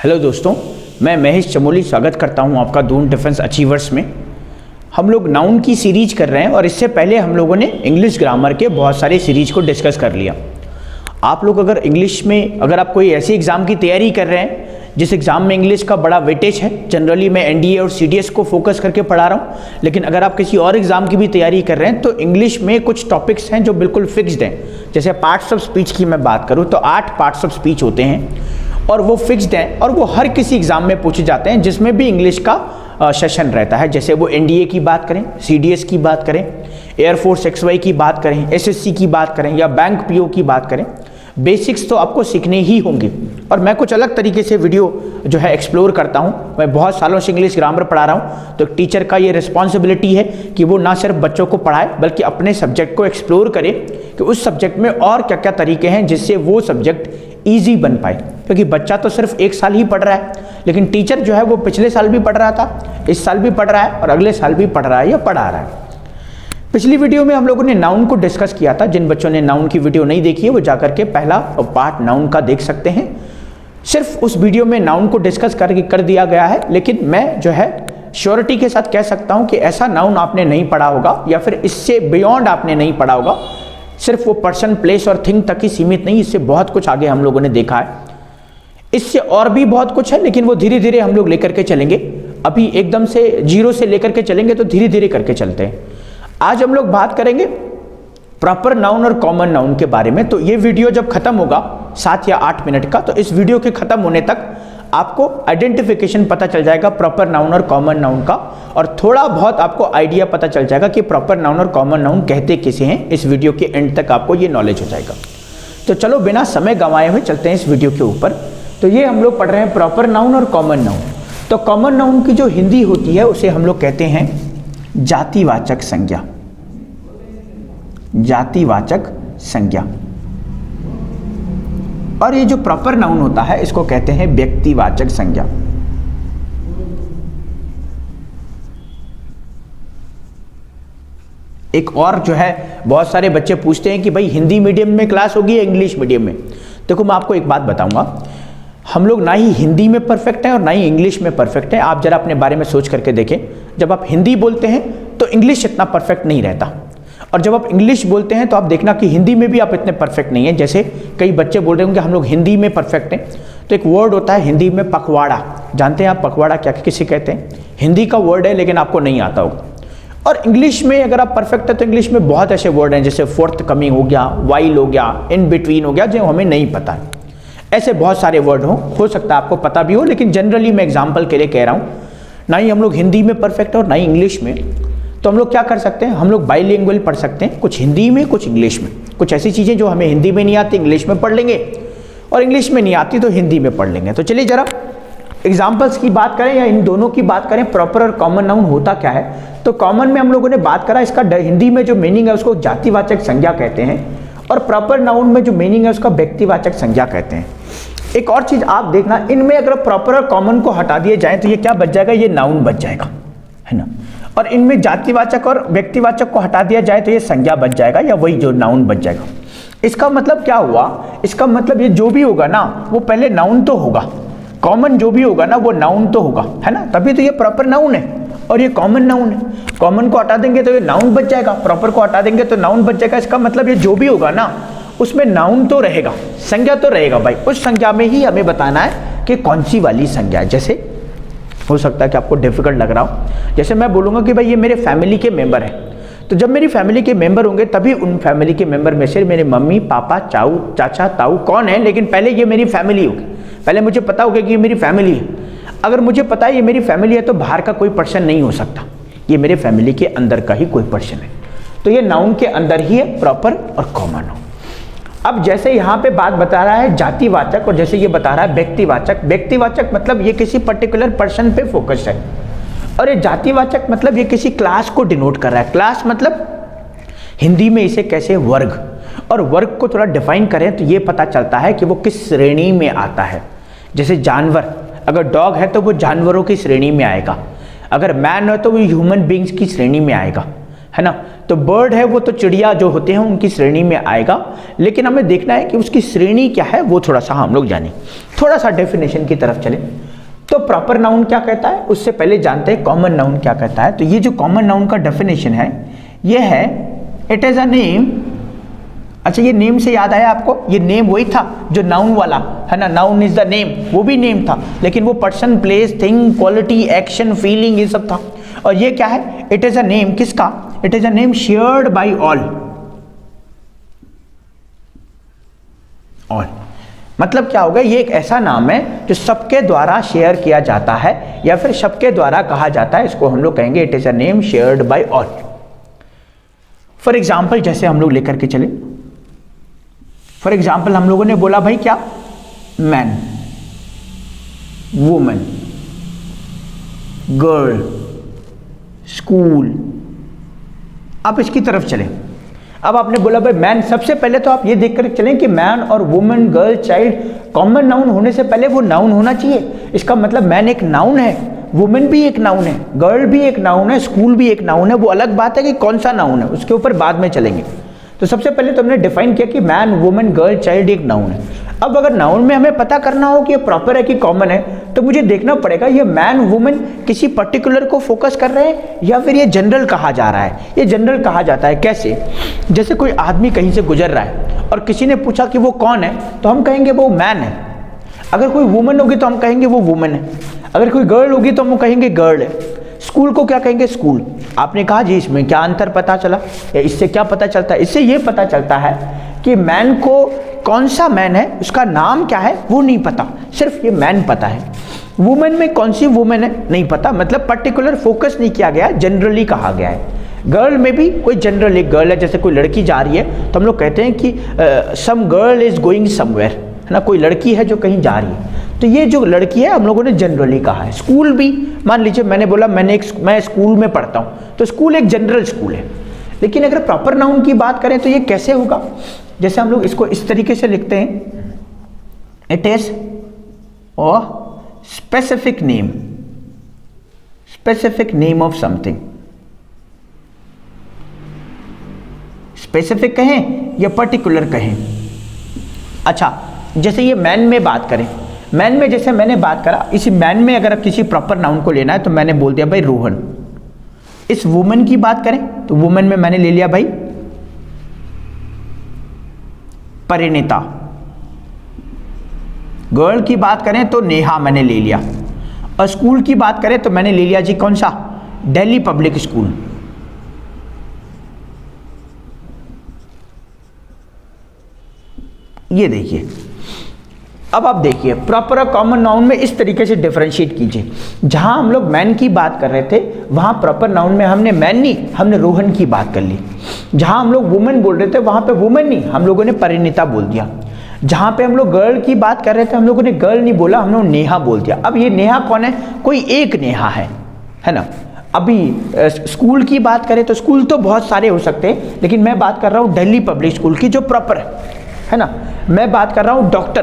Hello दोस्तों, मैं महेश चमोली स्वागत करता हूं आपका दून डिफेंस अचीवर्स में। हम लोग नाउन की सीरीज कर रहे हैं और इससे पहले हम लोगों ने इंग्लिश ग्रामर के बहुत सारे सीरीज को डिस्कस कर लिया। आप लोग अगर इंग्लिश में अगर आप कोई ऐसी एग्ज़ाम की तैयारी कर रहे हैं जिस एग्ज़ाम में इंग्लिश का बड़ा वेटेज है, जनरली मैं एनडीए और सीडीएस को फोकस करके पढ़ा रहा हूँ, लेकिन अगर आप किसी और एग्ज़ाम की भी तैयारी कर रहे हैं तो इंग्लिश में कुछ टॉपिक्स हैं जो बिल्कुल फिक्स्ड हैं। जैसे पार्ट्स ऑफ स्पीच की मैं बात करूँ तो 8 पार्ट्स ऑफ स्पीच होते हैं और वो फिक्स्ड हैं और वो हर किसी एग्ज़ाम में पूछे जाते हैं जिसमें भी इंग्लिश का सेशन रहता है। जैसे वो एनडीए की बात करें, सीडीएस की बात करें, एयरफोर्स एक्सवाई की बात करें, एसएससी की बात करें या बैंक पीओ की बात करें, बेसिक्स तो आपको सीखने ही होंगे। और मैं कुछ अलग तरीके से वीडियो जो है एक्सप्लोर करता हूँ। मैं बहुत सालों से इंग्लिश ग्रामर पढ़ा रहा हूँ, तो टीचर का ये रिस्पॉन्सिबिलिटी है कि वो ना सिर्फ बच्चों को पढ़ाए बल्कि अपने सब्जेक्ट को एक्सप्लोर करे कि उस सब्जेक्ट में और क्या क्या तरीके हैं जिससे वो सब्जेक्ट ईजी बन पाए। क्योंकि बच्चा तो सिर्फ एक साल ही पढ़ रहा है, लेकिन टीचर जो है वो पिछले साल भी पढ़ रहा था, इस साल भी पढ़ रहा है और अगले साल भी पढ़ रहा है या पढ़ा रहा है। पिछली वीडियो में हम लोगों ने नाउन को डिस्कस किया था। जिन बच्चों ने नाउन की वीडियो नहीं देखी है वो जाकर के पहला पार्ट नाउन का देख सकते हैं। सिर्फ उस वीडियो में नाउन को डिस्कस कर दिया गया है, लेकिन मैं जो है श्योरिटी के साथ कह सकता हूं कि ऐसा नाउन आपने नहीं पढ़ा होगा या फिर इससे बियॉन्ड आपने नहीं पढ़ा होगा। सिर्फ वो पर्सन, प्लेस और थिंग तक ही सीमित नहीं, इससे बहुत कुछ आगे हम लोगों ने देखा है। इससे और भी बहुत कुछ है, लेकिन वो धीरे धीरे हम लोग लेकर के चलेंगे। अभी एकदम से जीरो से लेकर के चलेंगे तो धीरे धीरे करके चलते हैं। आज हम लोग बात करेंगे प्रॉपर नाउन और कॉमन नाउन के बारे में। तो ये वीडियो जब खत्म होगा 7 या 8 मिनट का, तो इस वीडियो के खत्म होने तक आपको आइडेंटिफिकेशन पता चल जाएगा प्रॉपर नाउन और कॉमन नाउन का, और थोड़ा बहुत आपको आइडिया पता चल जाएगा कि प्रॉपर नाउन और कॉमन नाउन कहते किसे हैं। इस वीडियो के एंड तक आपको ये नॉलेज हो जाएगा। तो चलो बिना समय गंवाए हुए चलते हैं इस वीडियो के ऊपर। तो ये हम लोग पढ़ रहे हैं प्रॉपर नाउन और कॉमन नाउन। तो कॉमन नाउन की जो हिंदी होती है उसे हम लोग कहते हैं जातिवाचक संज्ञा। जातिवाचक संज्ञा। और ये जो प्रॉपर नाउन होता है इसको कहते हैं व्यक्तिवाचक संज्ञा। एक और जो है बहुत सारे बच्चे पूछते हैं कि भाई हिंदी मीडियम में क्लास होगी या इंग्लिश मीडियम में। देखो मैं आपको एक बात बताऊंगा, हम लोग ना ही हिंदी में परफेक्ट हैं और ना ही इंग्लिश में परफेक्ट हैं। आप जरा अपने बारे में सोच करके देखें, जब आप हिंदी बोलते हैं तो इंग्लिश इतना परफेक्ट नहीं रहता, और जब आप इंग्लिश बोलते हैं तो आप देखना कि हिंदी में भी आप इतने परफेक्ट नहीं हैं। जैसे कई बच्चे बोल रहे होंगे हम लोग हिंदी में परफेक्ट हैं, तो एक वर्ड होता है हिंदी में पखवाड़ा। जानते हैं आप पखवाड़ा क्या किसे कहते हैं? हिंदी का वर्ड है लेकिन आपको नहीं आता होगा। और इंग्लिश में अगर आप परफेक्ट है तो इंग्लिश में बहुत ऐसे वर्ड हैं जैसे फोर्थ कमिंग हो गया, वाइल हो गया, इन बिटवीन हो गया, जो हमें नहीं पता है। ऐसे बहुत सारे वर्ड हो सकता है आपको पता भी हो, लेकिन जनरली मैं एग्जाम्पल के लिए कह रहा हूँ। ना ही हम लोग हिंदी में परफेक्ट और ना ही इंग्लिश में। तो हम लोग क्या कर सकते हैं, हम लोग बाइलिंगुअल पढ़ सकते हैं, कुछ हिंदी में कुछ इंग्लिश में। कुछ ऐसी चीज़ें जो हमें हिंदी में नहीं आती इंग्लिश में पढ़ लेंगे, और इंग्लिश में नहीं आती तो हिंदी में पढ़ लेंगे। तो चलिए जरा एग्जाम्पल्स की बात करें या इन दोनों की बात करें, प्रॉपर और कॉमन नाउन होता क्या है। तो कॉमन में हम लोगों ने बात करा, इसका हिंदी में जो मीनिंग है उसको जातिवाचक संज्ञा कहते हैं, और प्रॉपर नाउन में जो मीनिंग है उसका व्यक्तिवाचक संज्ञा कहते हैं। एक और चीज़ आप देखना, इनमें अगर प्रॉपर और कॉमन को हटा दिए जाए तो ये क्या बच जाएगा, ये नाउन बच जाएगा, है ना। और इनमें जातिवाचक और व्यक्तिवाचक को हटा दिया जाए तो ये संज्ञा बच जाएगा या वही जो नाउन बच जाएगा। इसका मतलब क्या हुआ, इसका मतलब ये जो भी होगा ना वो पहले नाउन तो होगा। कॉमन जो भी होगा ना वो नाउन तो होगा, है ना, तभी तो ये प्रॉपर नाउन है और ये कॉमन नाउन है। कॉमन को हटा देंगे तो ये नाउन बच जाएगा, प्रॉपर को हटा देंगे तो नाउन बच जाएगा। इसका मतलब ये जो भी होगा ना उसमें नाउन तो रहेगा, संज्ञा तो रहेगा भाई। उस संज्ञा में ही हमें बताना है कि कौन सी वाली संज्ञा है। जैसे हो सकता है कि आपको डिफिकल्ट लग रहा हो, जैसे मैं बोलूँगा कि भाई ये मेरे फैमिली के मेंबर हैं, तो जब मेरी फैमिली के मेंबर होंगे तभी उन फैमिली के मेंबर में से मेरे मम्मी पापा चाऊ चाचा ताऊ कौन है, लेकिन पहले ये मेरी फैमिली होगी। पहले मुझे पता होगा कि ये मेरी फैमिली है। अगर मुझे पता है ये मेरी फैमिली है तो बाहर का कोई पर्सन नहीं हो सकता, ये मेरे फैमिली के अंदर का ही कोई पर्सन है। तो ये नाउन के अंदर ही है, प्रॉपर और कॉमन नाउन। अब जैसे यहाँ पे बात बता रहा है जातिवाचक और जैसे ये बता रहा है व्यक्तिवाचक। व्यक्तिवाचक मतलब ये किसी पर्टिकुलर पर्सन पे फोकस है, और ये जातिवाचक मतलब ये किसी क्लास को डिनोट कर रहा है। क्लास मतलब हिंदी में इसे कैसे वर्ग, और वर्ग को थोड़ा डिफाइन करें तो ये पता चलता है कि वो किस श्रेणी में आता है। जैसे जानवर, अगर डॉग है तो वो जानवरों की श्रेणी में आएगा, अगर मैन है तो वो ह्यूमन बींग्स की श्रेणी में आएगा, है ना। तो बर्ड है वो तो चिड़िया जो होते हैं उनकी श्रेणी में आएगा, लेकिन हमें देखना है कि उसकी श्रेणी क्या है, वो थोड़ा सा हम लोग जाने, थोड़ा सा डेफिनेशन की तरफ चले। तो प्रॉपर नाउन क्या कहता है, उससे पहले जानते हैं कॉमन नाउन क्या कहता है। तो ये जो कॉमन नाउन का डेफिनेशन है ये है, इट इज अ नेम। अच्छा, ये नेम से याद आया आपको, ये नेम वही था जो नाउन वाला है ना, नाउन इज द नेम, वो भी नेम था, लेकिन वो person, place, thing, quality, action, feeling, ये सब था। और ये क्या है, इट इज अ नेम किसका, it is a name shared by all. All मतलब क्या होगा, ये एक ऐसा नाम है जो सबके द्वारा शेयर किया जाता है या फिर सबके द्वारा कहा जाता है, इसको हम लोग कहेंगे it is a name shared by all. For example जैसे हम लोग लेकर के चले, फॉर एग्जाम्पल हम लोगों ने बोला भाई क्या, मैन, वुमेन, गर्ल, स्कूल। आप इसकी तरफ चलें। अब आपने बोला भाई मैन, सबसे पहले तो आप ये देख कर चलें कि मैन और women, girl, child common noun होने से पहले वो नाउन होना चाहिए। इसका मतलब मैन एक नाउन है, वुमेन भी एक नाउन है, गर्ल भी एक नाउन है, स्कूल भी एक नाउन है। वो अलग बात है कि कौन सा नाउन है, उसके ऊपर बाद में चलेंगे। तो सबसे पहले तो हमने डिफाइन किया कि मैन, वुमेन, गर्ल, चाइल्ड एक नाउन है। अब अगर नाउन में हमें पता करना हो कि ये प्रॉपर है कि कॉमन है, तो मुझे देखना पड़ेगा ये मैन, वुमेन किसी पर्टिकुलर को फोकस कर रहे हैं या फिर ये जनरल कहा जा रहा है। ये जनरल कहा जाता है कैसे, जैसे कोई आदमी कहीं से गुजर रहा है और किसी ने पूछा कि वो कौन है, तो हम कहेंगे वो मैन है। अगर कोई वुमेन होगी तो हम कहेंगे वो वुमेन है, अगर कोई गर्ल होगी तो हम कहेंगे गर्ल है। स्कूल को क्या कहेंगे, स्कूल। आपने कहा जी इसमें क्या अंतर पता चला, या इससे क्या पता चलता है, इससे ये पता चलता है कि मैन को कौन सा मैन है, उसका नाम क्या है वो नहीं पता, सिर्फ ये मैन पता है। वुमेन में कौन सी वुमेन है नहीं पता, मतलब पर्टिकुलर फोकस नहीं किया गया, जनरली कहा गया है। गर्ल में भी कोई जनरल एक गर्ल है, जैसे कोई लड़की जा रही है तो हम लोग कहते हैं कि some girl is going somewhere, है ना, कोई लड़की है जो कहीं जा रही है। तो ये जो लड़की है हम लोगों ने जनरली कहा है। स्कूल भी, मान लीजिए मैंने बोला मैं स्कूल में पढ़ता हूँ, तो स्कूल एक जनरल स्कूल है। लेकिन अगर प्रॉपर नाउन की बात करें तो ये कैसे होगा, जैसे हम लोग इसको इस तरीके से लिखते हैं, it is a specific name, specific name of something. Specific कहें या पर्टिकुलर कहें। अच्छा, जैसे ये मैन में बात करें, मैन में जैसे मैंने बात करा, इसी मैन में अगर किसी प्रॉपर नाउन को लेना है तो मैंने बोल दिया भाई रोहन। इस वुमेन की बात करें तो वुमेन में मैंने ले लिया भाई परिणीता। गर्ल की बात करें तो नेहा मैंने ले लिया, और स्कूल की बात करें तो मैंने ले लिया जी कौन सा, दिल्ली पब्लिक स्कूल। ये देखिए, अब आप देखिए प्रॉपर और कॉमन नाउन में इस तरीके से डिफरेंशिएट कीजिए। जहां हम लोग मैन की बात कर रहे थे वहां प्रॉपर नाउन में हमने मैन नहीं, हमने रोहन की बात कर ली। जहां हम लोग वुमेन बोल रहे थे वहां पे वुमेन नहीं, हम लोगों ने परिणीता बोल दिया। जहां पे हम लोग गर्ल की बात कर रहे थे हम लोगों ने गर्ल नहीं बोला, हम लोग नेहा बोल दिया। अब ये नेहा कौन है, कोई एक नेहा है ना। अभी स्कूल की बात करें तो स्कूल तो बहुत सारे हो सकते हैं, लेकिन मैं बात कर रहा हूँ दिल्ली पब्लिक स्कूल की जो प्रॉपर है ना। मैं बात कर रहा हूँ डॉक्टर,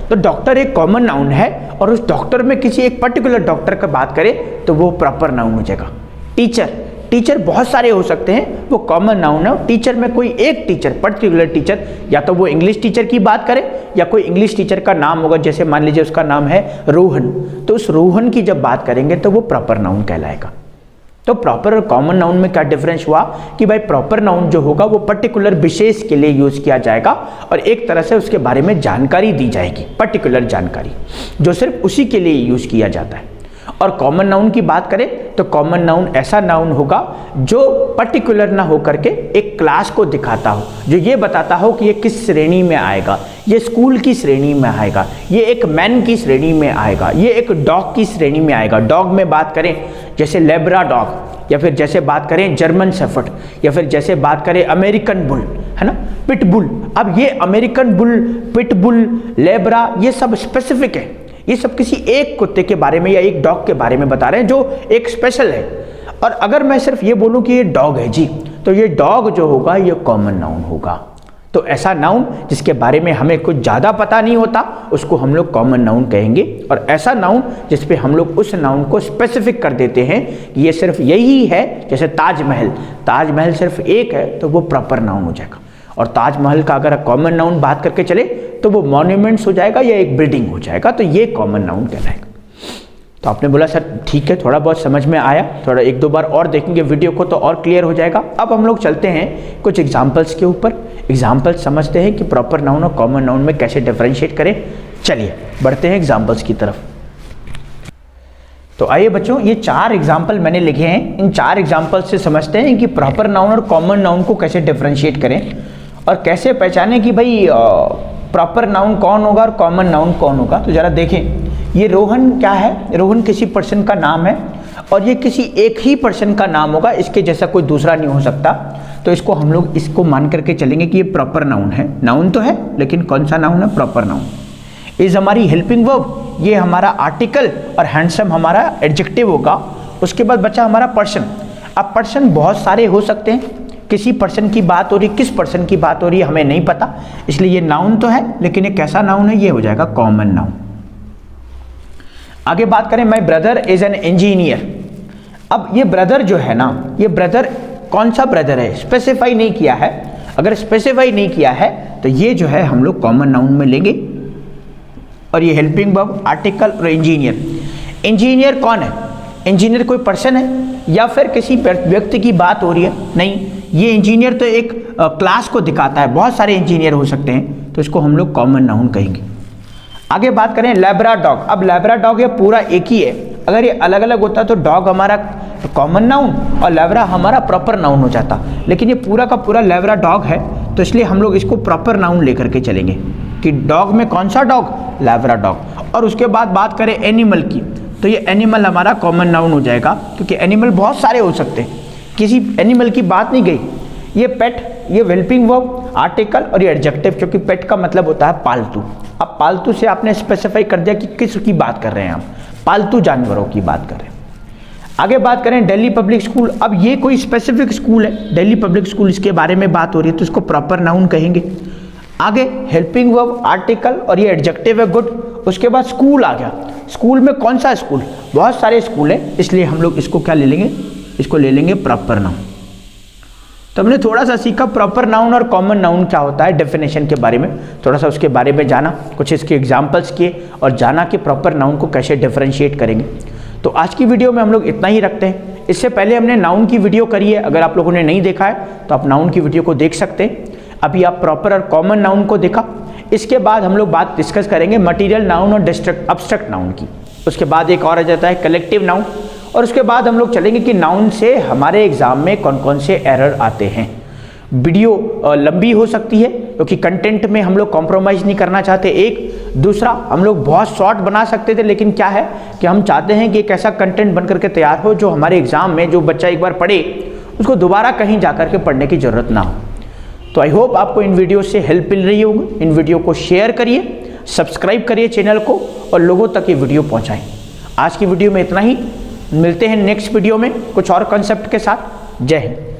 तो डॉक्टर एक कॉमन नाउन है, और उस डॉक्टर में किसी एक पर्टिकुलर डॉक्टर का बात करें तो वो प्रॉपर नाउन हो जाएगा। टीचर, टीचर बहुत सारे हो सकते हैं, वो कॉमन नाउन है। टीचर में कोई एक टीचर, पर्टिकुलर टीचर, या तो वो इंग्लिश टीचर की बात करें या कोई इंग्लिश टीचर का नाम होगा, जैसे मान लीजिए उसका नाम है रोहन, तो उस रोहन की जब बात करेंगे तो वो प्रॉपर नाउन कहलाएगा। तो प्रॉपर और कॉमन नाउन में क्या डिफरेंस हुआ कि भाई प्रॉपर नाउन जो होगा वो पर्टिकुलर विशेष के लिए यूज किया जाएगा, और एक तरह से उसके बारे में जानकारी दी जाएगी, पर्टिकुलर जानकारी जो सिर्फ उसी के लिए यूज किया जाता है। और कॉमन नाउन की बात करें तो कॉमन नाउन ऐसा नाउन होगा जो पर्टिकुलर ना होकर के एक क्लास को दिखाता हो, जो ये बताता हो कि ये किस श्रेणी में आएगा, ये स्कूल की श्रेणी में आएगा, ये एक मैन की श्रेणी में आएगा, ये एक डॉग की श्रेणी में आएगा। डॉग में बात करें जैसे लेब्रा डॉग, या फिर जैसे बात करें जर्मन शेफर्ड, या फिर जैसे बात करें अमेरिकन बुल, है ना, पिटबुल। अब ये अमेरिकन बुल, पिटबुल, लेब्रा, ये सब स्पेसिफिक है, ये सब किसी एक कुत्ते के बारे में या एक डॉग के बारे में बता रहे हैं जो एक स्पेशल है। और अगर मैं सिर्फ ये बोलूं कि ये डॉग है जी, तो ये डॉग जो होगा ये कॉमन नाउन होगा। तो ऐसा नाउन जिसके बारे में हमें कुछ ज़्यादा पता नहीं होता उसको हम लोग कॉमन नाउन कहेंगे, और ऐसा नाउन जिस पे हम लोग उस नाउन को स्पेसिफिक कर देते हैं कि ये सिर्फ यही है, जैसे ताजमहल, ताजमहल सिर्फ एक है तो वो प्रॉपर नाउन हो जाएगा। और ताजमहल का अगर कॉमन नाउन बात करके चले तो वो मॉन्यूमेंट्स हो जाएगा या एक बिल्डिंग हो जाएगा, तो ये कॉमन नाउन कहलाएगा। तो आपने बोला सर ठीक है, थोड़ा बहुत समझ में आया, थोड़ा एक दो बार और देखेंगे वीडियो को तो और क्लियर हो जाएगा। अब हम लोग चलते हैं कुछ एग्जाम्पल्स के ऊपर, एग्जाम्पल्स समझते हैं कि प्रॉपर नाउन और कॉमन नाउन में कैसे डिफरेंशिएट करें। चलिए बढ़ते हैं एग्जाम्पल्स की तरफ। तो आइए बच्चों, ये 4 एग्जाम्पल मैंने लिखे हैं, इन 4 एग्जाम्पल से समझते हैं कि प्रॉपर नाउन और कॉमन नाउन को कैसे डिफरेंशिएट करें और कैसे पहचाने कि भाई प्रॉपर नाउन कौन होगा और कॉमन नाउन कौन होगा। तो ज़रा देखें, ये रोहन क्या है, रोहन किसी पर्सन का नाम है और ये किसी एक ही पर्सन का नाम होगा, इसके जैसा कोई दूसरा नहीं हो सकता। तो इसको हम लोग इसको मान करके चलेंगे कि ये प्रॉपर नाउन है। नाउन तो है लेकिन कौन सा नाउन है, प्रॉपर नाउन। इज हमारी हेल्पिंग वर्ब, ये हमारा आर्टिकल, और हैंडसम हमारा एडजेक्टिव होगा। उसके बाद बचा हमारा पर्सन। अब पर्सन बहुत सारे हो सकते हैं, किसी पर्सन की बात हो रही, किस पर्सन की बात हो रही है हमें नहीं पता, इसलिए ये नाउन तो है लेकिन ये कैसा नाउन है, ये हो जाएगा कॉमन नाउन। आगे बात करें, my brother is an engineer. अब ये ब्रदर जो है ना, ये ब्रदर कौन सा ब्रदर है स्पेसिफाई नहीं किया है। अगर स्पेसिफाई नहीं किया है तो ये जो है हम लोग कॉमन नाउन में लेंगे। और ये हेल्पिंग वर्ब, आर्टिकल और इंजीनियर। इंजीनियर कौन है, इंजीनियर कोई पर्सन है या फिर किसी व्यक्ति की बात हो रही है, नहीं, ये इंजीनियर तो एक क्लास को दिखाता है, बहुत सारे इंजीनियर हो सकते हैं, तो इसको हम लोग कॉमन नाउन कहेंगे। आगे बात करें लैब्रा डॉग। अब लैब्रा डॉग ये पूरा एक ही है, अगर ये अलग अलग होता तो डॉग हमारा कॉमन नाउन और लैब्रा हमारा प्रॉपर नाउन हो जाता, लेकिन ये पूरा का पूरा लैब्रा डॉग है तो इसलिए हम लोग इसको प्रॉपर नाउन लेकर के चलेंगे कि डॉग में कौन सा डॉग, लैब्रा डॉग। और उसके बाद बात करें एनिमल की, तो ये एनिमल हमारा कॉमन नाउन हो जाएगा क्योंकि एनिमल बहुत सारे हो सकते हैं, किसी एनिमल की बात नहीं गई। ये पेट, ये हेल्पिंग वर्ब, आर्टिकल और ये एडजेक्टिव, क्योंकि पेट का मतलब होता है पालतू। अब पालतू से आपने स्पेसिफाई कर दिया कि किस की बात कर रहे हैं, आप पालतू जानवरों की बात कर रहे हैं। आगे बात करें दिल्ली पब्लिक स्कूल। अब ये कोई स्पेसिफिक स्कूल है, दिल्ली पब्लिक स्कूल, इसके बारे में बात हो रही है तो इसको प्रॉपर नाउन कहेंगे। आगे हेल्पिंग वर्ब, आर्टिकल और ये एडजेक्टिव है गुड। उसके बाद स्कूल आ गया, स्कूल में कौन सा स्कूल, बहुत सारे स्कूल है, इसलिए हम लोग इसको क्या ले लेंगे, इसको ले लेंगे प्रॉपर नाउन। तो हमने थोड़ा सा सीखा प्रॉपर नाउन और कॉमन नाउन क्या होता है, डेफिनेशन के बारे में थोड़ा सा उसके बारे में जाना, कुछ इसके एग्जांपल्स किए और जाना कि प्रॉपर नाउन को कैसे डिफरेंशिएट करेंगे। तो आज की वीडियो में हम लोग इतना ही रखते हैं। इससे पहले हमने नाउन की वीडियो करी है, अगर आप लोगों ने नहीं देखा है तो आप नाउन की वीडियो को देख सकते हैं। अभी आप प्रॉपर और कॉमन नाउन को देखा, इसके बाद हम लोग बात डिस्कस करेंगे मटीरियल नाउन और अब्स्ट्रैक्ट नाउन की। उसके बाद एक और आ जाता है कलेक्टिव नाउन, और उसके बाद हम लोग चलेंगे कि नाउन से हमारे एग्जाम में कौन कौन से एरर आते हैं। वीडियो लंबी हो सकती है क्योंकि कंटेंट में हम लोग कॉम्प्रोमाइज़ नहीं करना चाहते। एक दूसरा, हम लोग बहुत शॉर्ट बना सकते थे, लेकिन क्या है कि हम चाहते हैं कि एक ऐसा कंटेंट बन करके तैयार हो जो हमारे एग्जाम में जो बच्चा एक बार पढ़े उसको दोबारा कहीं जा कर के पढ़ने की ज़रूरत ना हो। तो आई होप आपको इन वीडियो से हेल्प मिल रही होगी। इन वीडियो को शेयर करिए, सब्सक्राइब करिए चैनल को और लोगों तक ये वीडियो पहुँचाएँ। आज की वीडियो में इतना ही, मिलते हैं नेक्स्ट वीडियो में कुछ और कॉन्सेप्ट के साथ। जय हिंद।